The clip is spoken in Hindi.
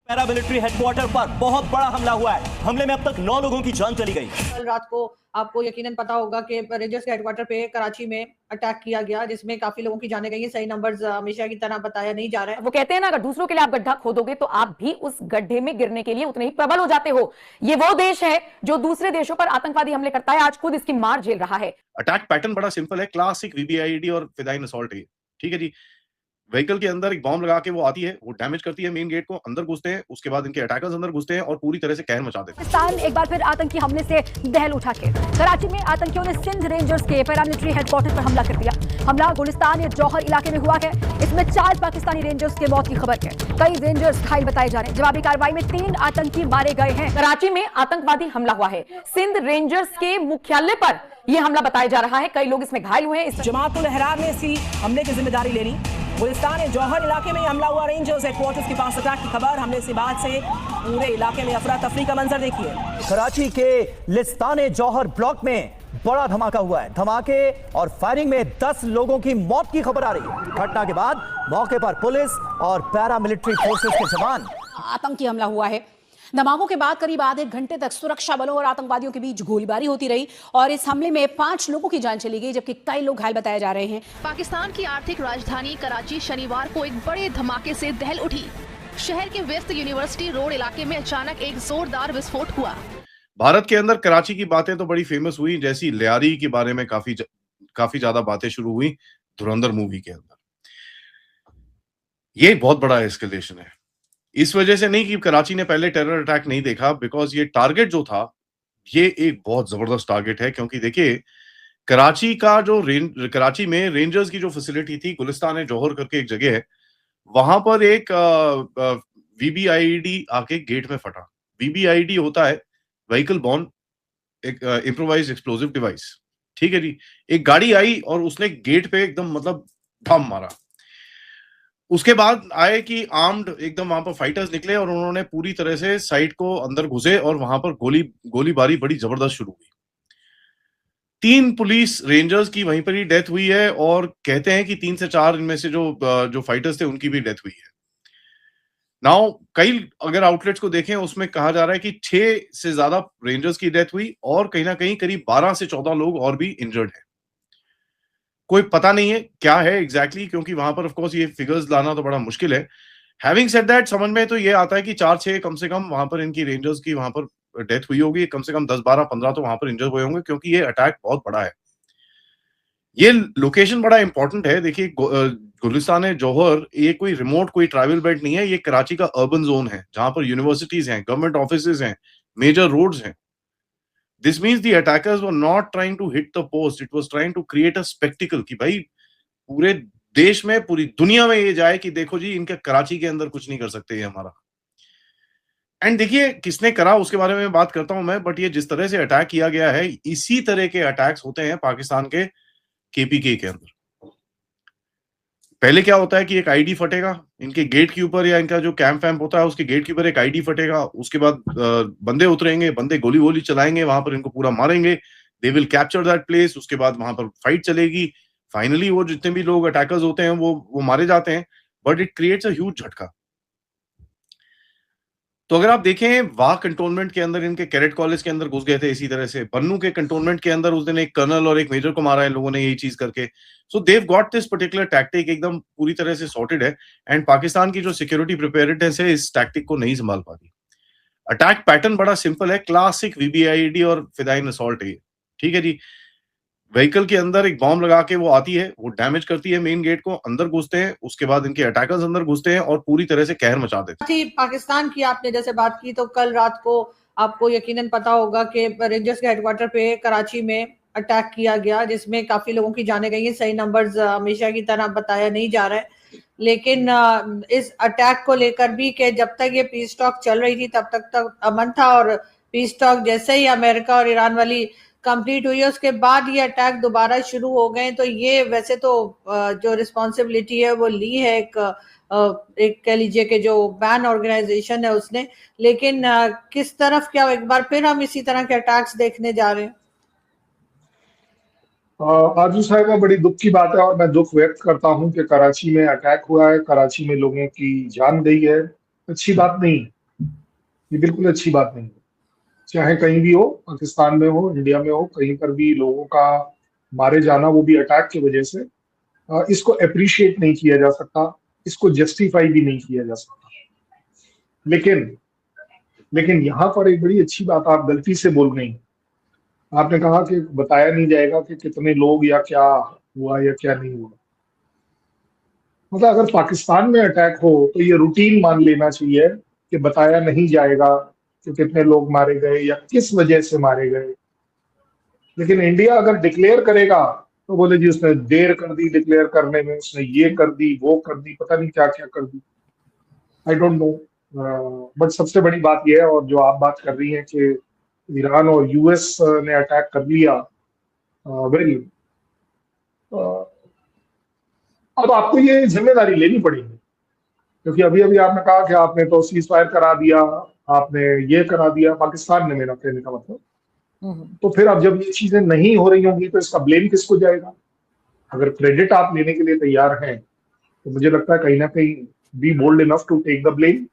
पैरामिलिट्री हेडक्वार्टर पर बहुत बड़ा हमला हुआ है। हमले में अब तक 9 लोगों की जान चली गई। कल रात को आपको यकीनन पता होगा कि रेंजर्स के हेडक्वार्टर पे कराची में अटैक किया गया, जिसमें काफी लोगों की जानें गई हैं। सही नंबर्स हमेशा की तरह बताया नहीं जा रहा है। वो कहते हैं ना, अगर दूसरों के लिए आप गड्ढा खोदोगे तो आप भी उस गड्ढे में गिरने के लिए उतने ही प्रबल हो जाते हो। ये वो देश है जो दूसरे देशों पर आतंकवादी हमले करता है, आज खुद इसकी मार झेल रहा है। अटैक पैटर्न बड़ा सिंपल है, क्लासिक वीबीआईडी और फिदाइन असॉल्ट है। ठीक है जी, व्हीकल के अंदर एक बॉम्ब लगा के वो आती है, वो डैमेज करती है मेन गेट को, अंदर घुसते हैं, उसके बाद इनके अटैकर्स अंदर घुसते हैं और पूरी तरह से कहर मचा देते हैं। पाकिस्तान एक बार फिर आतंकी हमले से दहल उठा के कराची में आतंकियों ने सिंध रेंजर्स के पैरामिलिट्री हेडक्वार्टर पर हमला कर दिया। हमला गुलिस्तान या जौहर इलाके में हुआ है। इसमें 4 पाकिस्तानी रेंजर्स के मौत की खबर है। कई रेंजर्स घायल बताए जा रहे हैं। जवाबी कार्रवाई में 3 आतंकी मारे गए हैं। कराची में आतंकवादी हमला हुआ है। सिंध रेंजर्स के मुख्यालय पर यह हमला बताया जा रहा है। कई लोग इसमें घायल हुए हैं। जमातुल अहरार ने इसी हमले की जिम्मेदारी ले ली। गुलिस्तान जौहर इलाके में हमला हुआ। रेंजर्स हेडक्वार्टर्स के पास अटैक की खबर। हमले से बाद से पूरे इलाके में अफरा तफरी का मंजर देखिए। कराची के लिस्तान जौहर ब्लॉक में बड़ा धमाका हुआ है। धमाके और फायरिंग में 10 लोगों की मौत की खबर आ रही है। घटना के बाद मौके पर पुलिस और पैरामिलिट्री फोर्सेस के जवान। आतंकी हमला हुआ है। धमाकों के बाद करीब आधे घंटे तक सुरक्षा बलों और आतंकवादियों के बीच गोलीबारी होती रही और इस हमले में 5 लोगों की जान चली गई, जबकि कई लोग घायल बताए जा रहे हैं। पाकिस्तान की आर्थिक राजधानी कराची शनिवार को एक बड़े धमाके से दहल उठी। शहर के वेस्ट यूनिवर्सिटी रोड इलाके में अचानक एक जोरदार विस्फोट हुआ। भारत के अंदर कराची की बातें तो बड़ी फेमस हुई, जैसी लियारी के बारे में काफी ज्यादा बातें शुरू हुई धुरंधर मूवी के अंदर। ये बहुत बड़ा एस्केलेशन है। इस वजह से नहीं कि कराची ने पहले टेरर अटैक नहीं देखा, बिकॉज ये टारगेट जो था ये एक बहुत जबरदस्त टारगेट है। क्योंकि देखिए, कराची का जो कराची में रेंजर्स की जो फैसिलिटी थी, गुलिस्तान जौहर करके एक जगह है, वहां पर एक वीबीआईडी आके गेट में फटा। वीबीआईडी होता है व्हीकल बॉर्न एक इम्प्रोवाइज्ड एक्सप्लोसिव डिवाइस। ठीक है जी, एक गाड़ी आई और उसने गेट पे एकदम मतलब धम मारा। उसके बाद आए कि आर्म्ड एकदम वहां पर फाइटर्स निकले और उन्होंने पूरी तरह से साइट को अंदर घुसे और वहां पर गोलीबारी बड़ी जबरदस्त शुरू हुई। 3 पुलिस रेंजर्स की वहीं पर ही डेथ हुई है और कहते हैं कि 3 से 4 इनमें से जो फाइटर्स थे उनकी भी डेथ हुई है। नाउ कई अगर आउटलेट्स को देखें, उसमें कहा जा रहा है कि 6 से ज्यादा रेंजर्स की डेथ हुई और कहीं ना कहीं करीब 12 से 14 लोग और भी इंजर्ड हैं। कोई पता नहीं है क्या है एग्जैक्टली, क्योंकि वहां पर ऑफ कोर्स ये फिगर्स लाना तो बड़ा मुश्किल है। हैविंग सेड दैट, समझ में तो ये आता है कि 4-6 कम से कम वहां पर इनकी रेंजर्स की वहां पर डेथ हुई होगी। कम से कम 10-12-15 तो वहां पर इंजर्ड हुए होंगे, क्योंकि ये अटैक बहुत बड़ा है। ये लोकेशन बड़ा इंपॉर्टेंट है। देखिए, गुलिस्तान जौहर ये कोई रिमोट कोई ट्राइबल बेल्ट नहीं है। ये कराची का अर्बन जोन है, जहां पर यूनिवर्सिटीज हैं, गवर्नमेंट ऑफिसेज हैं, मेजर रोड्स हैं। This means the attackers were not trying to hit the post, it was trying to create a spectacle कि भाई पूरे देश में, पूरी दुनिया में ये जाए कि देखो जी, इनके कराची के अंदर कुछ नहीं कर सकते ये हमारा। एंड देखिए, किसने करा उसके बारे में बात करता हूं मैं, बट ये जिस तरह से अटैक किया गया है, इसी तरह के अटैक्स होते हैं पाकिस्तान के केपीके के अंदर। पहले क्या होता है कि एक आईडी फटेगा इनके गेट के ऊपर, या इनका जो कैंप वैम्प होता है उसके गेट के ऊपर एक आईडी फटेगा। उसके बाद बंदे उतरेंगे, बंदे गोली चलाएंगे, वहां पर इनको पूरा मारेंगे। They will capture that place. उसके बाद वहां पर फाइट चलेगी। फाइनली वो जितने भी लोग अटैकर्स होते हैं वो मारे जाते हैं, but it creates a huge झटका। तो अगर आप देखें, वाह कंटोनमेंट के अंदर इनके कैडेट कॉलेज के अंदर घुस गए थे इसी तरह से। बन्नू के कंटोनमेंट के अंदर उस दिन एक कर्नल और एक मेजर को मारा है लोगों ने, यही चीज करके। सो देव गॉट दिस पर्टिकुलर टैक्टिक एकदम पूरी तरह से सॉर्टेड है। एंड पाकिस्तान की जो सिक्योरिटी प्रिपेयर्डनेस है इस टैक्टिक को नहीं संभाल पाती। अटैक पैटर्न बड़ा सिंपल है, क्लासिक वीबीआईडी और फिदाइन असॉल्ट है। ठीक है जी, व्हीकल के अंदर एक बॉम्ब लगा के वो आती है, वो डैमेज करती है मेन गेट को, अंदर घुसते हैं, उसके बाद इनके अटैकर्स अंदर घुसते हैं और पूरी तरह से कहर मचा देते हैं। पाकिस्तान की आपने जैसे बात की, तो कल रात को आपको यकीनन पता होगा कि रेंजर्स के हेडक्वार्टर पे कराची में अटैक किया गया, जिसमें काफी लोगों की जानें गई हैं। सही नंबर्स हमेशा की तरह बताया नहीं जा रहा है, लेकिन इस अटैक को लेकर भी कि जब तक ये पीस टॉक चल रही थी तब तक अमन था, और पीस टॉक जैसे ही अमेरिका और ईरान वाली कंप्लीट हुई है उसके बाद ये अटैक दोबारा शुरू हो गए। तो ये वैसे तो जो रिस्पॉन्सिबिलिटी है वो ली है एक कह लीजिए कि जो बैन ऑर्गेनाइजेशन है उसने, लेकिन किस तरफ क्या एक बार फिर हम इसी तरह के अटैक्स देखने जा रहे हैं? आरजू साहिबा, बड़ी दुख की बात है और मैं दुख व्यक्त करता हूं कि कराची में अटैक हुआ है, कराची में लोगों की जान गई है। अच्छी बात नहीं। ये बिल्कुल अच्छी बात नहीं है। चाहे कहीं भी हो, पाकिस्तान में हो, इंडिया में हो, कहीं पर भी लोगों का मारे जाना, वो भी अटैक की वजह से, इसको अप्रिशिएट नहीं किया जा सकता, इसको जस्टिफाई भी नहीं किया जा सकता। लेकिन यहाँ पर एक बड़ी अच्छी बात आप गलती से बोल गई। आपने कहा कि बताया नहीं जाएगा कि कितने लोग या क्या हुआ या क्या नहीं हुआ। मतलब अगर पाकिस्तान में अटैक हो तो ये रूटीन मान लेना चाहिए कि बताया नहीं जाएगा कि कितने लोग मारे गए या किस वजह से मारे गए। लेकिन इंडिया अगर डिक्लेयर करेगा तो बोले जी उसने देर कर दी डिक्लेयर करने में, उसने ये कर दी, वो कर दी, पता नहीं क्या क्या कर दी। आई डोंट नो, बट सबसे बड़ी बात यह है, और जो आप बात कर रही हैं कि ईरान और यूएस ने अटैक कर लिया, वेल अब आपको ये जिम्मेदारी लेनी पड़ेगी, क्योंकि अभी अभी आपने कहा कि आपने तो सीज फायर करा दिया, आपने ये करा दिया, पाकिस्तान ने, मेरा कहने का मतलब। तो फिर अब जब ये चीजें नहीं हो रही होंगी तो इसका ब्लेम किसको जाएगा? अगर क्रेडिट आप लेने के लिए तैयार हैं तो मुझे लगता है कहीं ना कहीं be bold enough to take the blame